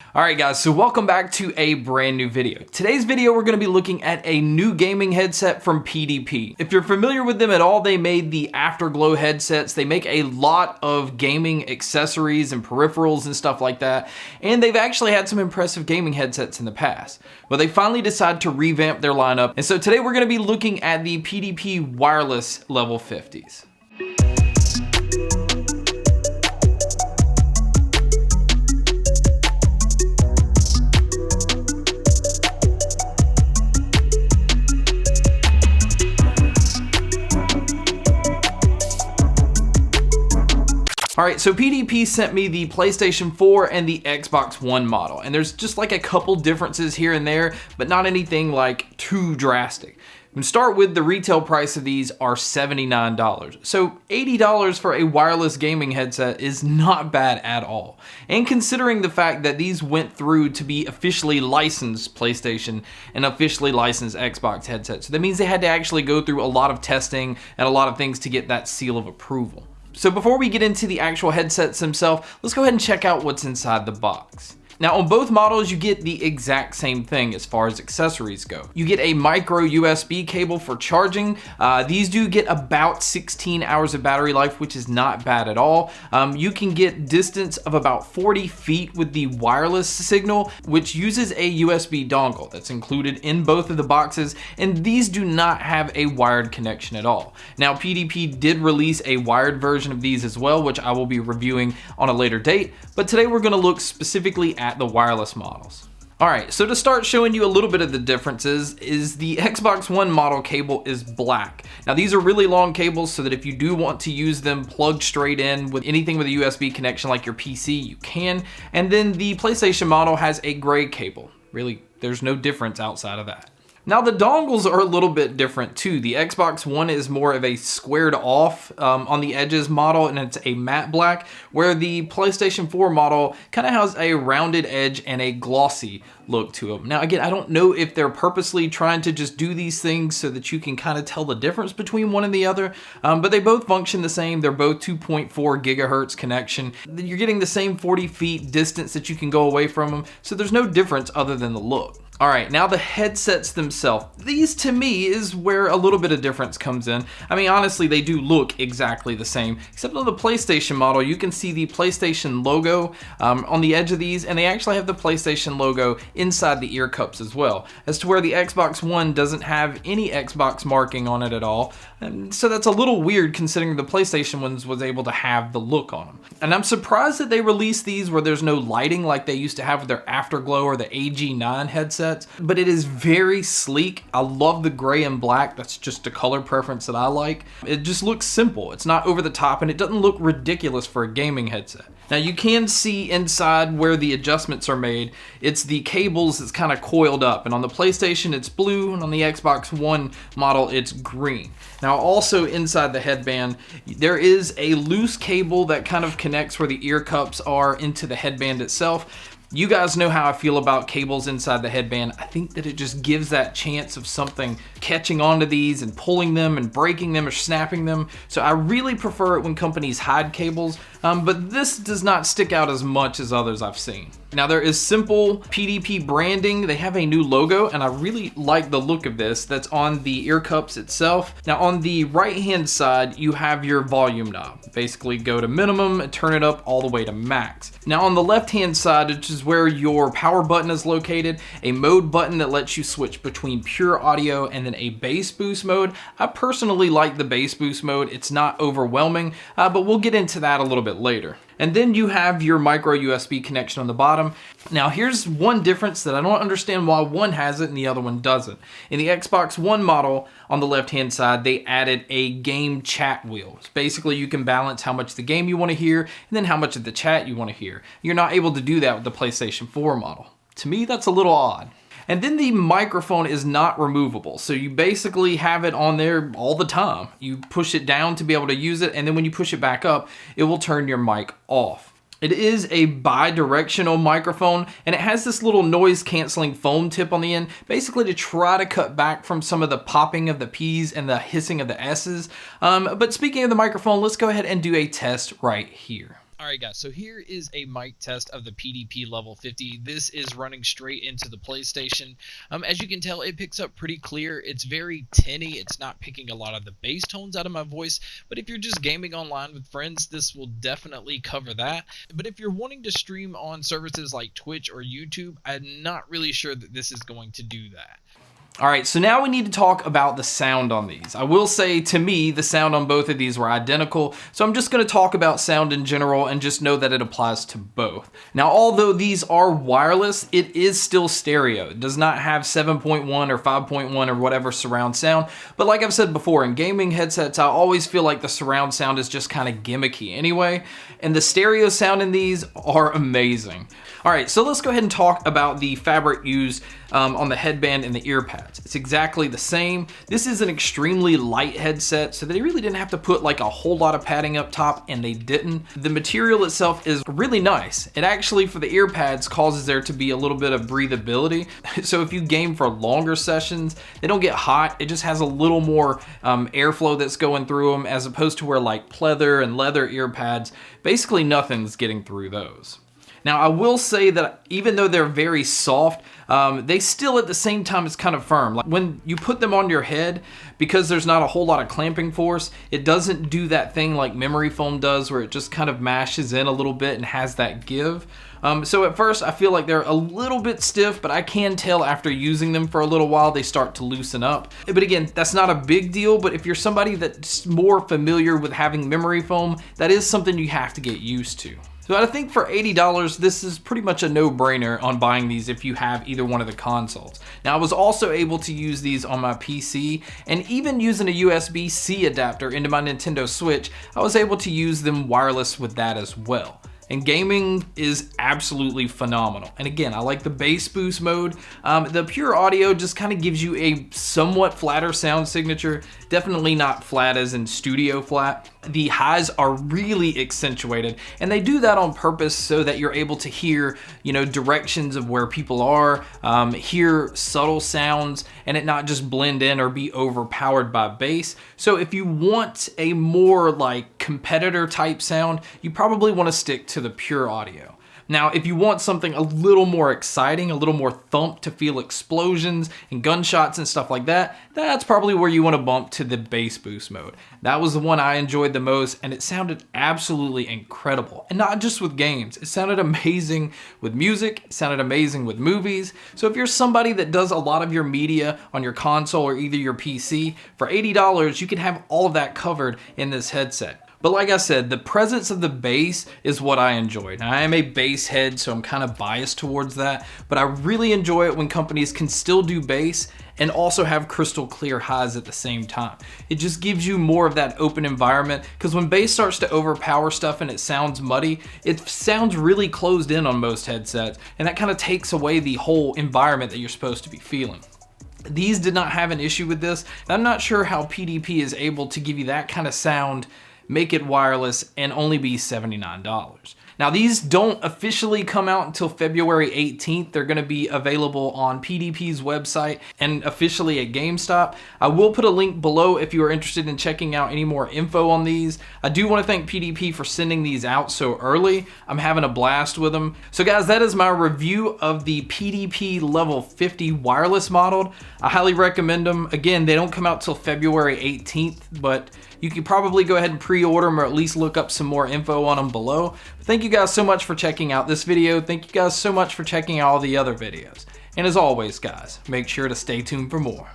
Alright guys, so welcome back to a brand new video. Today's video we're going to be looking at a new gaming headset from PDP. If you're familiar with them at all, they made the Afterglow headsets. They make a lot of gaming accessories and peripherals and stuff like that, and they've actually had some impressive gaming headsets in the past. But they finally decided to revamp their lineup, and so today we're going to be looking at the PDP wireless level 50s. Alright, so PDP sent me the PlayStation 4 and the Xbox One model, and there's just like a couple differences here and there, but not anything like too drastic. And start with the retail price of these are $79. So $80 for a wireless gaming headset is not bad at all. And considering the fact that these went through to be officially licensed PlayStation and officially licensed Xbox headsets, so that means they had to actually go through a lot of testing and a lot of things to get that seal of approval. So before we get into the actual headsets themselves, let's go ahead and check out what's inside the box. Now on both models, you get the exact same thing as far as accessories go. You get a micro USB cable for charging. These do get about 16 hours of battery life, which is not bad at all. You can get distance of about 40 feet with the wireless signal, which uses a USB dongle that's included in both of the boxes, and these do not have a wired connection at all. Now PDP did release a wired version of these as well, which I will be reviewing on a later date, but today we're going to look specifically at the wireless models. Alright, so to start showing you a little bit of the differences is the Xbox One model cable is black. Now these are really long cables, so that if you do want to use them plugged straight in with anything with a USB connection like your PC, you can. And then the PlayStation model has a gray cable. Really, there's no difference outside of that. Now the dongles are a little bit different too. The Xbox One is more of a squared off on the edges model, and it's a matte black, where the PlayStation 4 model kind of has a rounded edge and a glossy look to them. Now again, I don't know if they're purposely trying to just do these things so that you can kind of tell the difference between one and the other, but they both function the same. They're both 2.4 gigahertz connection. You're getting the same 40 feet distance that you can go away from them, so there's no difference other than the look. Alright, now the headsets themselves. These to me is where a little bit of difference comes in. I mean, honestly, they do look exactly the same, except on the PlayStation model, you can see the PlayStation logo on the edge of these, and they actually have the PlayStation logo inside the ear cups as well, as to where the Xbox One doesn't have any Xbox marking on it at all. And so that's a little weird considering the PlayStation ones was able to have the look on them. And I'm surprised that they released these where there's no lighting like they used to have with their Afterglow or the AG9 headsets, but it is very sleek. I love the gray and black. That's just a color preference that I like. It just looks simple. It's not over the top, and it doesn't look ridiculous for a gaming headset. Now you can see inside where the adjustments are made. It's the cables that's kind of coiled up, and on the PlayStation it's blue, and on the Xbox One model it's green. Now also inside the headband, there is a loose cable that kind of connects where the ear cups are into the headband itself. You guys know how I feel about cables inside the headband. I think that it just gives that chance of something catching onto these and pulling them and breaking them or snapping them. So I really prefer it when companies hide cables, but this does not stick out as much as others I've seen. Now there is simple PDP branding. They have a new logo, and I really like the look of this. That's on the ear cups itself. Now on the right hand side, you have your volume knob. Basically go to minimum and turn it up all the way to max. Now on the left hand side, which is where your power button is located, a mode button that lets you switch between pure audio and then a bass boost mode. I personally like the bass boost mode. It's not overwhelming, but we'll get into that a little bit later. And then you have your micro USB connection on the bottom. Now here's one difference that I don't understand why one has it and the other one doesn't. In the Xbox One model, on the left hand side, they added a game chat wheel. So basically you can balance how much of the game you want to hear and then how much of the chat you want to hear. You're not able to do that with the PlayStation 4 model. To me, that's a little odd. And then the microphone is not removable, so you basically have it on there all the time. You push it down to be able to use it, and then when you push it back up, it will turn your mic off. It is a bi-directional microphone, and it has this little noise canceling foam tip on the end, basically to try to cut back from some of the popping of the P's and the hissing of the S's. But speaking of the microphone, let's go ahead and do a test right here. Alright guys, so here is a mic test of the PDP level 50. This is running straight into the PlayStation. As you can tell, it picks up pretty clear. It's very tinny. It's not picking a lot of the bass tones out of my voice, but if you're just gaming online with friends, this will definitely cover that. But if you're wanting to stream on services like Twitch or YouTube, I'm not really sure that this is going to do that. All right, so now we need to talk about the sound on these. I will say, to me, the sound on both of these were identical, so I'm just going to talk about sound in general and just know that it applies to both. Now, although these are wireless, it is still stereo. It does not have 7.1 or 5.1 or whatever surround sound, but like I've said before, in gaming headsets, I always feel like the surround sound is just kind of gimmicky anyway, and the stereo sound in these are amazing. All right, so let's go ahead and talk about the fabric used on the headband and the ear pads. It's exactly the same. This is an extremely light headset, so they really didn't have to put like a whole lot of padding up top, and they didn't. The material itself is really nice. It actually, for the ear pads, causes there to be a little bit of breathability. So if you game for longer sessions, they don't get hot. It just has a little more airflow that's going through them, as opposed to where like pleather and leather ear pads, basically nothing's getting through those. Now, I will say that even though they're very soft, they still at the same time is kind of firm. Like when you put them on your head, because there's not a whole lot of clamping force, it doesn't do that thing like memory foam does where it just kind of mashes in a little bit and has that give. So at first I feel like they're a little bit stiff, but I can tell after using them for a little while they start to loosen up. But again, that's not a big deal, but if you're somebody that's more familiar with having memory foam, that is something you have to get used to. So I think for $80, this is pretty much a no-brainer on buying these if you have either one of the consoles. Now, I was also able to use these on my PC, and even using a USB-C adapter into my Nintendo Switch, I was able to use them wireless with that as well. And gaming is absolutely phenomenal. And again, I like the bass boost mode. The pure audio just kind of gives you a somewhat flatter sound signature. Definitely not flat as in studio flat. The highs are really accentuated, and they do that on purpose so that you're able to hear, directions of where people are, hear subtle sounds, and it not just blend in or be overpowered by bass. So if you want a more like competitor type sound, you probably want to stick to the pure audio. Now, if you want something a little more exciting, a little more thump to feel explosions and gunshots and stuff like that, that's probably where you want to bump to the bass boost mode. That was the one I enjoyed the most, and it sounded absolutely incredible. And not just with games, it sounded amazing with music, it sounded amazing with movies. So if you're somebody that does a lot of your media on your console or either your PC, for $80, you can have all of that covered in this headset. But like I said, the presence of the bass is what I enjoyed. Now, I am a bass head, so I'm kind of biased towards that, but I really enjoy it when companies can still do bass and also have crystal clear highs at the same time. It just gives you more of that open environment, because when bass starts to overpower stuff and it sounds muddy, it sounds really closed in on most headsets, and that kind of takes away the whole environment that you're supposed to be feeling. These did not have an issue with this. I'm not sure how PDP is able to give you that kind of sound, make it wireless, and only be $79. Now, these don't officially come out until February 18th. They're gonna be available on PDP's website and officially at GameStop. I will put a link below if you are interested in checking out any more info on these. I do wanna thank PDP for sending these out so early. I'm having a blast with them. So guys, that is my review of the PDP Level 50 wireless model. I highly recommend them. Again, they don't come out till February 18th, but you can probably go ahead and pre-order them or at least look up some more info on them below. Thank you guys so much for checking out this video. Thank you guys so much for checking out all the other videos. And as always, guys, make sure to stay tuned for more.